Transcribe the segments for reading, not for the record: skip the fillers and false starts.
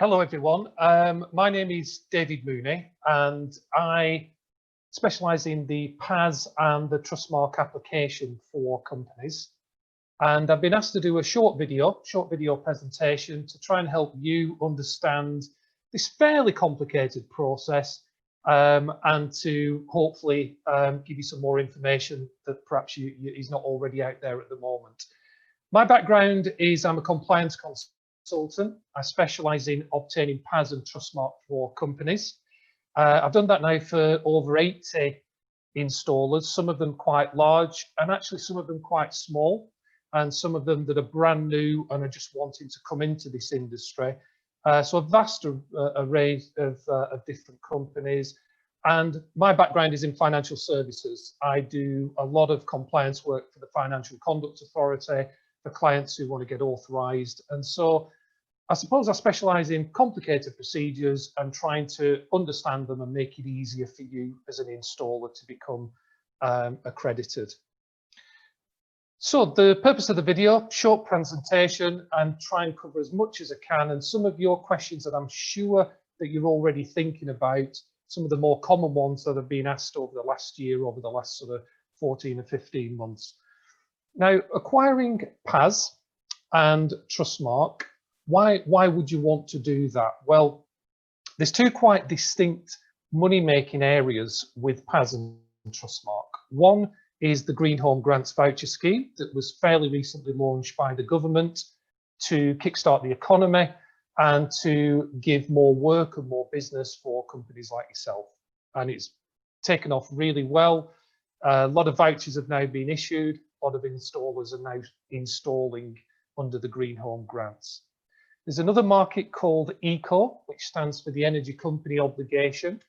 Hello, everyone. My name is David Mooney, and I specialise in the PAS and the Trustmark application for companies. And I've been asked to do a short video presentation to try and help you understand this fairly complicated process and to hopefully give you some more information that perhaps is not already out there at the moment. My background is I'm a compliance consultant. I specialise in obtaining PAS and Trustmark for companies. I've done that now for over 80 installers, some of them quite large and actually some of them quite small, and some of them that are brand new and are just wanting to come into this industry. So a vast array of different companies. And my background is in financial services. I do a lot of compliance work for the Financial Conduct Authority, for clients who want to get authorised. And so I suppose I specialise in complicated procedures and trying to understand them and make it easier for you as an installer to become accredited. So the purpose of the video, short presentation, and try and cover as much as I can. And some of your questions that I'm sure that you're already thinking about, some of the more common ones that have been asked over the last year, over the last sort of 14 or 15 months. Now, acquiring PAS and Trustmark, why would you want to do that? Well, there's two quite distinct money-making areas with PAS and Trustmark. One is the Green Home Grants Voucher Scheme that was fairly recently launched by the government to kickstart the economy and to give more work and more business for companies like yourself. And it's taken off really well. A lot of vouchers have now been issued. A lot of installers are now installing under the Green Home Grants. There's another market called ECO, which stands for the Energy Company Obligation.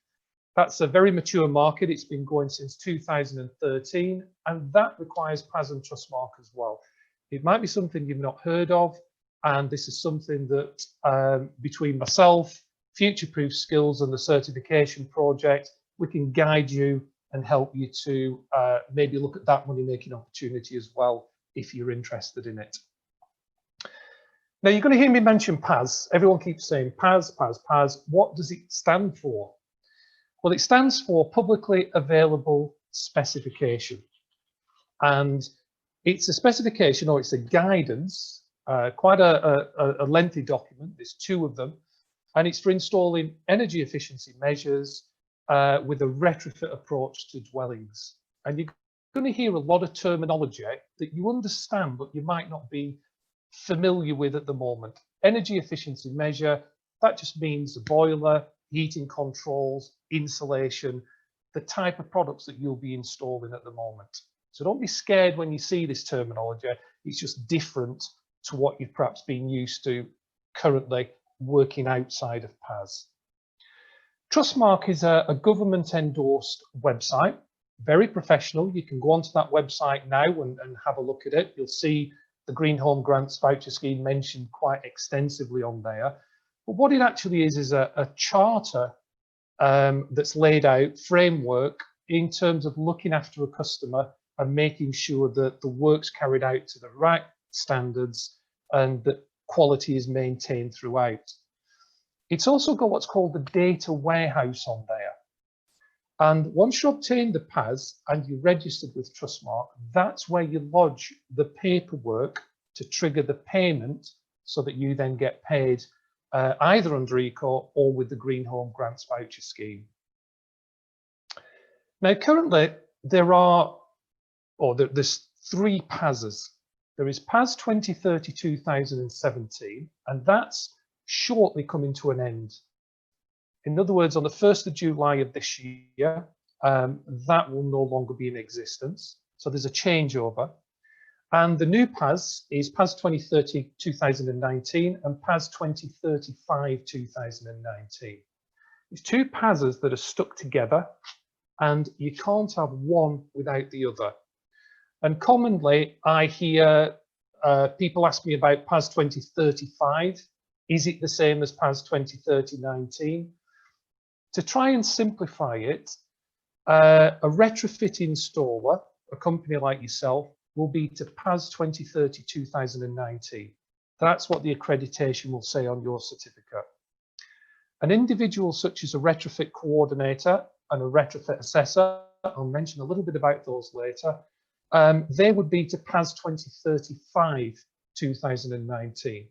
That's a very mature market. It's been going since 2013, and that requires PAS and Trustmark as well. It might be something you've not heard of, and this is something that between myself, Futureproof Skills and the certification project, we can guide you and help you to maybe look at that money-making opportunity as well, if you're interested in it. Now, you're going to hear me mention PAS. Everyone keeps saying PAS, PAS, PAS. What does it stand for? Well, it stands for Publicly Available Specification. And it's a specification, or it's a guidance, quite a lengthy document. There's two of them. And it's for installing energy efficiency measures with a retrofit approach to dwellings. And you're going to hear a lot of terminology that you understand, but you might not be familiar with at the moment. Energy efficiency measure, that just means the boiler, heating controls, insulation, the type of products that you'll be installing at the moment. So don't be scared when you see this terminology. It's just different to what you've perhaps been used to currently working outside of PAS. Trustmark is a government endorsed website, very professional. You can go onto that website now and have a look at it. You'll see the Green Home Grants Voucher Scheme mentioned quite extensively on there. But what it actually is a charter that's laid out, framework, in terms of looking after a customer and making sure that the work's carried out to the right standards and that quality is maintained throughout. It's also got what's called the data warehouse on there. And once you obtain the PAS and you're registered with Trustmark, that's where you lodge the paperwork to trigger the payment so that you then get paid either under ECO or with the Green Home Grants Voucher Scheme. Now, currently, there's three PASs. There is PAS 2030-2017, and that's shortly coming to an end. In other words, on the 1st of July of this year, that will no longer be in existence. So there's a changeover. And the new PAS is PAS 2030-2019 and PAS 2035-2019. It's two PASs that are stuck together, and you can't have one without the other. And commonly, I hear people ask me about PAS 2035. Is it the same as PAS 2030-19? To try and simplify it, a retrofit installer, a company like yourself, will be to PAS 2030-2019. That's what the accreditation will say on your certificate. An individual such as a retrofit coordinator and a retrofit assessor, I'll mention a little bit about those later, they would be to PAS 2035, 2019.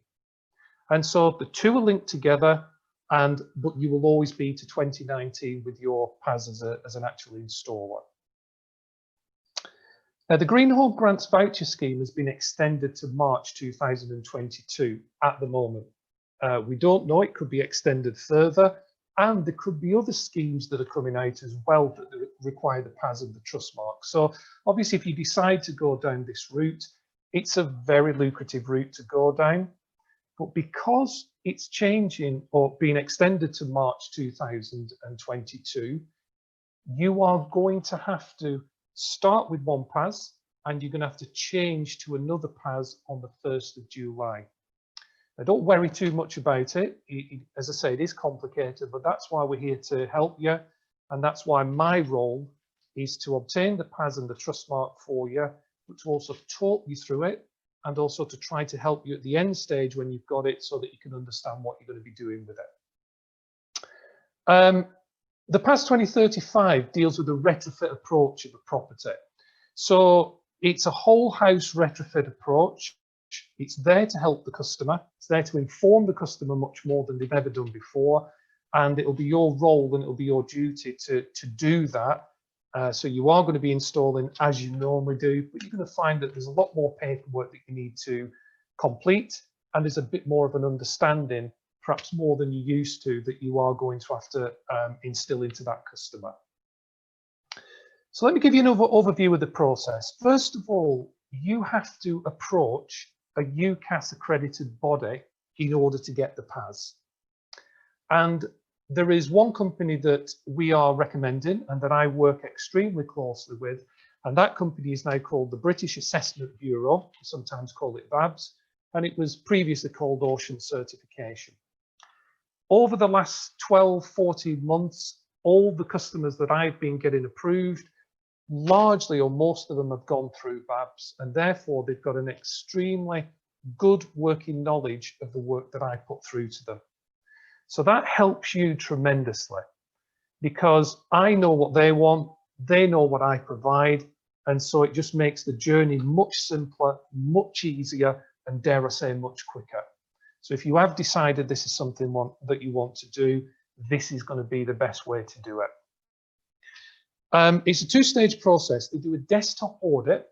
And so the two are linked together, but you will always be to 2019 with your PAS as an actual installer. Now, the Green Home Grants Voucher Scheme has been extended to March 2022 at the moment. We don't know, it could be extended further, and there could be other schemes that are coming out as well that require the PAS and the trust mark. So obviously, if you decide to go down this route, it's a very lucrative route to go down. But because it's changing or being extended to March 2022, you are going to have to start with one PAS, and you're going to have to change to another PAS on the 1st of July. Now, don't worry too much about it. As I say, it is complicated, but that's why we're here to help you. And that's why my role is to obtain the PAS and the trust mark for you, but to also talk you through it, and also to try to help you at the end stage when you've got it so that you can understand what you're going to be doing with it. The PAS 2035 deals with the retrofit approach of a property. So it's a whole house retrofit approach. It's there to help the customer. It's there to inform the customer much more than they've ever done before. And it'll be your role and it'll be your duty to do that. So you are going to be installing as you normally do, but you're going to find that there's a lot more paperwork that you need to complete. And there's a bit more of an understanding, perhaps more than you used to, that you are going to have to instill into that customer. So let me give you an overview of the process. First of all, you have to approach a UCAS accredited body in order to get the PAS. And there is one company that we are recommending and that I work extremely closely with, and that company is now called the British Assessment Bureau, we sometimes call it BABS, and it was previously called Ocean Certification. Over the last 12, 14 months, all the customers that I've been getting approved, largely or most of them have gone through BABS, and therefore they've got an extremely good working knowledge of the work that I put through to them. So that helps you tremendously because I know what they want, they know what I provide, and so it just makes the journey much simpler, much easier, and dare I say, much quicker. So if you have decided this is something that you want to do, this is going to be the best way to do it. It's a two-stage process. They do a desktop audit,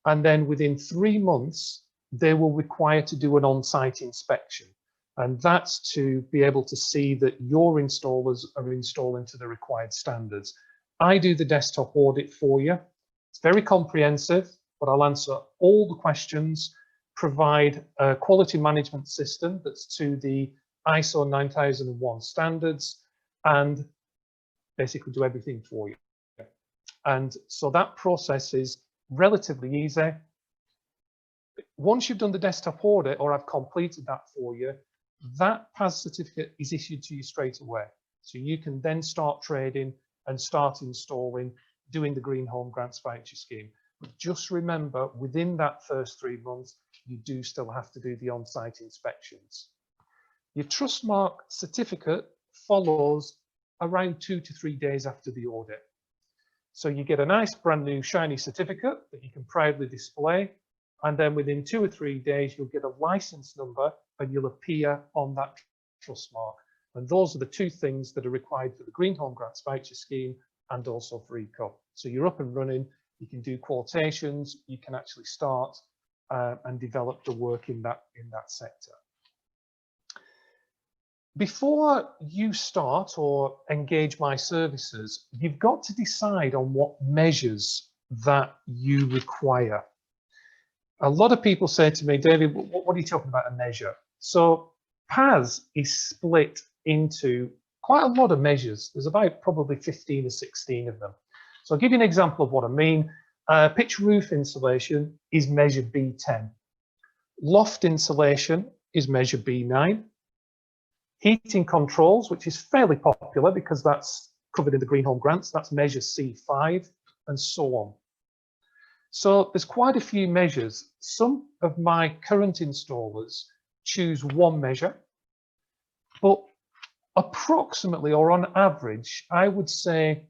and then within 3 months, they will require to do an on-site inspection. And that's to be able to see that your installers are installing to the required standards. I do the desktop audit for you. It's very comprehensive, but I'll answer all the questions, provide a quality management system that's to the ISO 9001 standards, and basically do everything for you. And so that process is relatively easy. Once you've done the desktop audit, or I've completed that for you, that PAS certificate is issued to you straight away. So you can then start trading and start installing, doing the Green Home Grants Voucher Scheme. But just remember, within that first 3 months, you do still have to do the on-site inspections. Your Trustmark certificate follows around 2 to 3 days after the audit. So you get a nice brand new shiny certificate that you can proudly display. And then within 2 or 3 days, you'll get a license number and you'll appear on that Trustmark. And those are the two things that are required for the Green Home Grants Voucher Scheme and also for ECO. So you're up and running, you can do quotations, you can actually start and develop the work in that sector. Before you start or engage my services, you've got to decide on what measures that you require. A lot of people say to me, David, what are you talking about, a measure? So PAS is split into quite a lot of measures. There's about probably 15 or 16 of them. So I'll give you an example of what I mean. Pitch roof insulation is measure B10. Loft insulation is measure B9. Heating controls, which is fairly popular because that's covered in the Green Home Grants, that's measure C5, and so on. So there's quite a few measures. Some of my current installers choose one measure, but approximately, or on average, I would say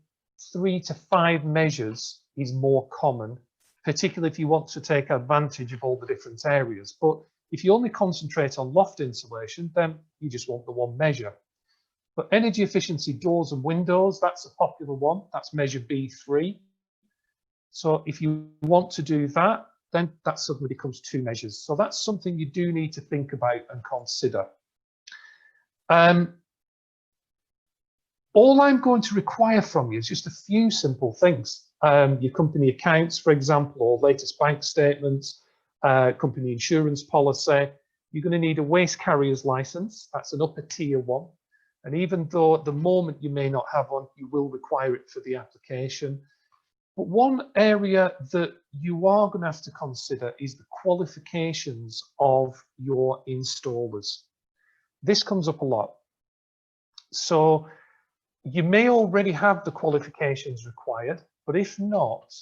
3 to 5 measures is more common, particularly if you want to take advantage of all the different areas. But if you only concentrate on loft insulation, then you just want the one measure. But energy efficiency doors and windows, that's a popular one. That's measure B3. So if you want to do that, then that suddenly becomes 2 measures. So that's something you do need to think about and consider. All I'm going to require from you is just a few simple things. Your company accounts, for example, or latest bank statements, company insurance policy. You're going to need a waste carrier's license. That's an upper tier one. And even though at the moment you may not have one, you will require it for the application. But one area that you are going to have to consider is the qualifications of your installers. This comes up a lot. So you may already have the qualifications required, but if not,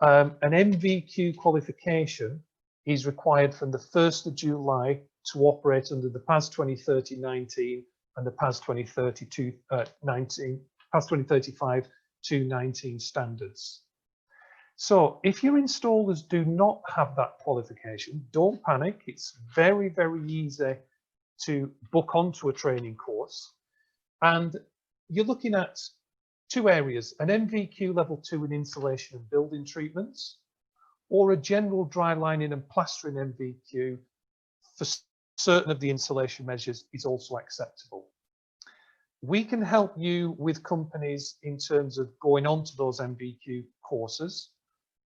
an MVQ qualification is required from the 1st of July to operate under the PAS 2030-19 and the PAS 2035-19 standards. So if your installers do not have that qualification, don't panic. It's very, very easy to book onto a training course. And you're looking at 2 areas, an MVQ level 2 in insulation and building treatments, or a general dry lining and plastering MVQ for certain of the insulation measures is also acceptable. We can help you with companies in terms of going on to those MVQ courses.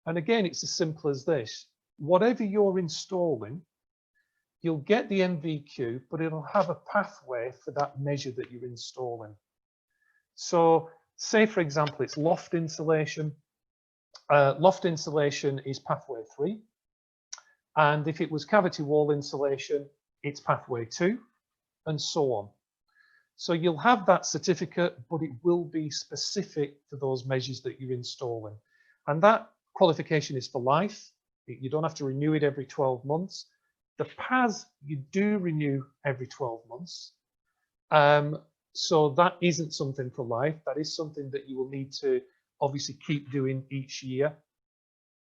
And again, it's as simple as this. Whatever you're installing, you'll get the MVQ, but it'll have a pathway for that measure that you're installing. So say, for example, it's loft insulation. Loft insulation is pathway 3. And if it was cavity wall insulation, it's pathway 2, and so on. So you'll have that certificate, but it will be specific to those measures that you're installing. And that qualification is for life. You don't have to renew it every 12 months. The PAS, you do renew every 12 months. So that isn't something for life. That is something that you will need to obviously keep doing each year,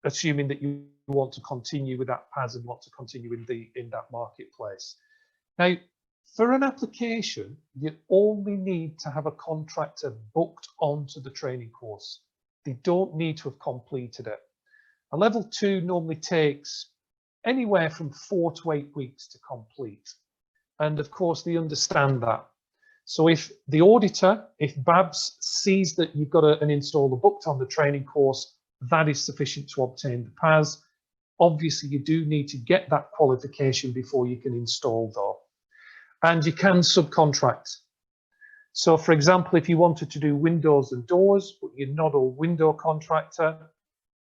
assuming that you want to continue with that PAS and want to continue in that marketplace. Now, for an application, you only need to have a contractor booked onto the training course. They don't need to have completed it. A level 2 normally takes anywhere from 4 to 8 weeks to complete. And of course, they understand that. So if the auditor, if BABS sees that you've got an installer booked on the training course, that is sufficient to obtain the PAS. Obviously, you do need to get that qualification before you can install though. And you can subcontract. So for example, if you wanted to do windows and doors, but you're not a window contractor,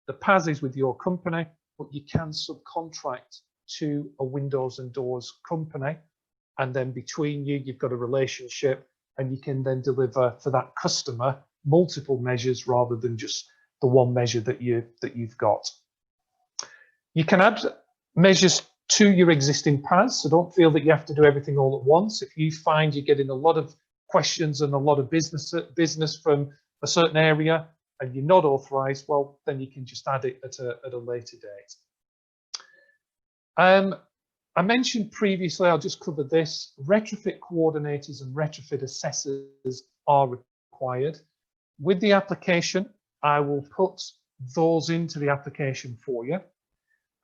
the PAS is with your company, but you can subcontract to a windows and doors company. And then between you, you've got a relationship and you can then deliver for that customer multiple measures rather than just the one measure that you've got. You can add measures to your existing PAS, so don't feel that you have to do everything all at once. If you find you're getting a lot of questions and a lot of business from a certain area and you're not authorized, well, then you can just add it at a later date. I mentioned previously, I'll just cover this, retrofit coordinators and retrofit assessors are required. With the application, I will put those into the application for you.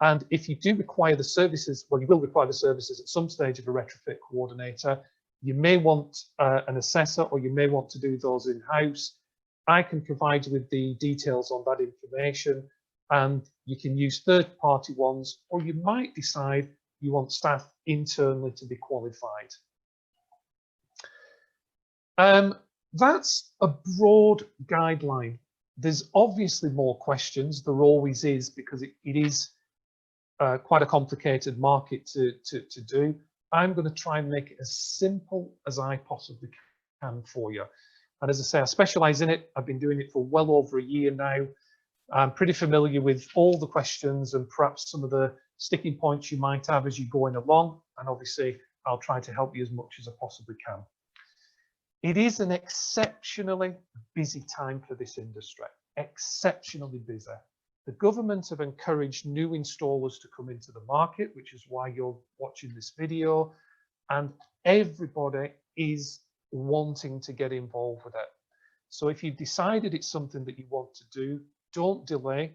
And if you do require the services, well, you will require the services at some stage of a retrofit coordinator. You may want an assessor, or you may want to do those in-house. I can provide you with the details on that information, and you can use third-party ones, or you might decide you want staff internally to be qualified. That's a broad guideline. There's obviously more questions. There always is, because it is quite a complicated market to do. I'm going to try and make it as simple as I possibly can for you. And as I say, I specialize in it. I've been doing it for well over a year now. I'm pretty familiar with all the questions and perhaps some of the sticking points you might have as you're going along. And obviously, I'll try to help you as much as I possibly can. It is an exceptionally busy time for this industry, exceptionally busy. The government have encouraged new installers to come into the market, which is why you're watching this video, and everybody is wanting to get involved with it. So if you've decided it's something that you want to do, don't delay.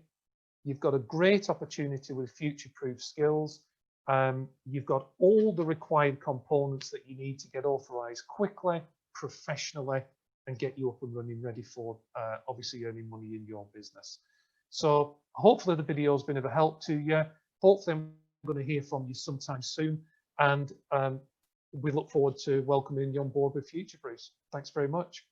You've got a great opportunity with Futureproof Skills. You've got all the required components that you need to get authorized quickly, professionally, and get you up and running, ready for obviously earning money in your business. So hopefully the video has been of a help to you. Hopefully I'm going to hear from you sometime soon, and we look forward to welcoming you on board with Futureproof. Thanks very much.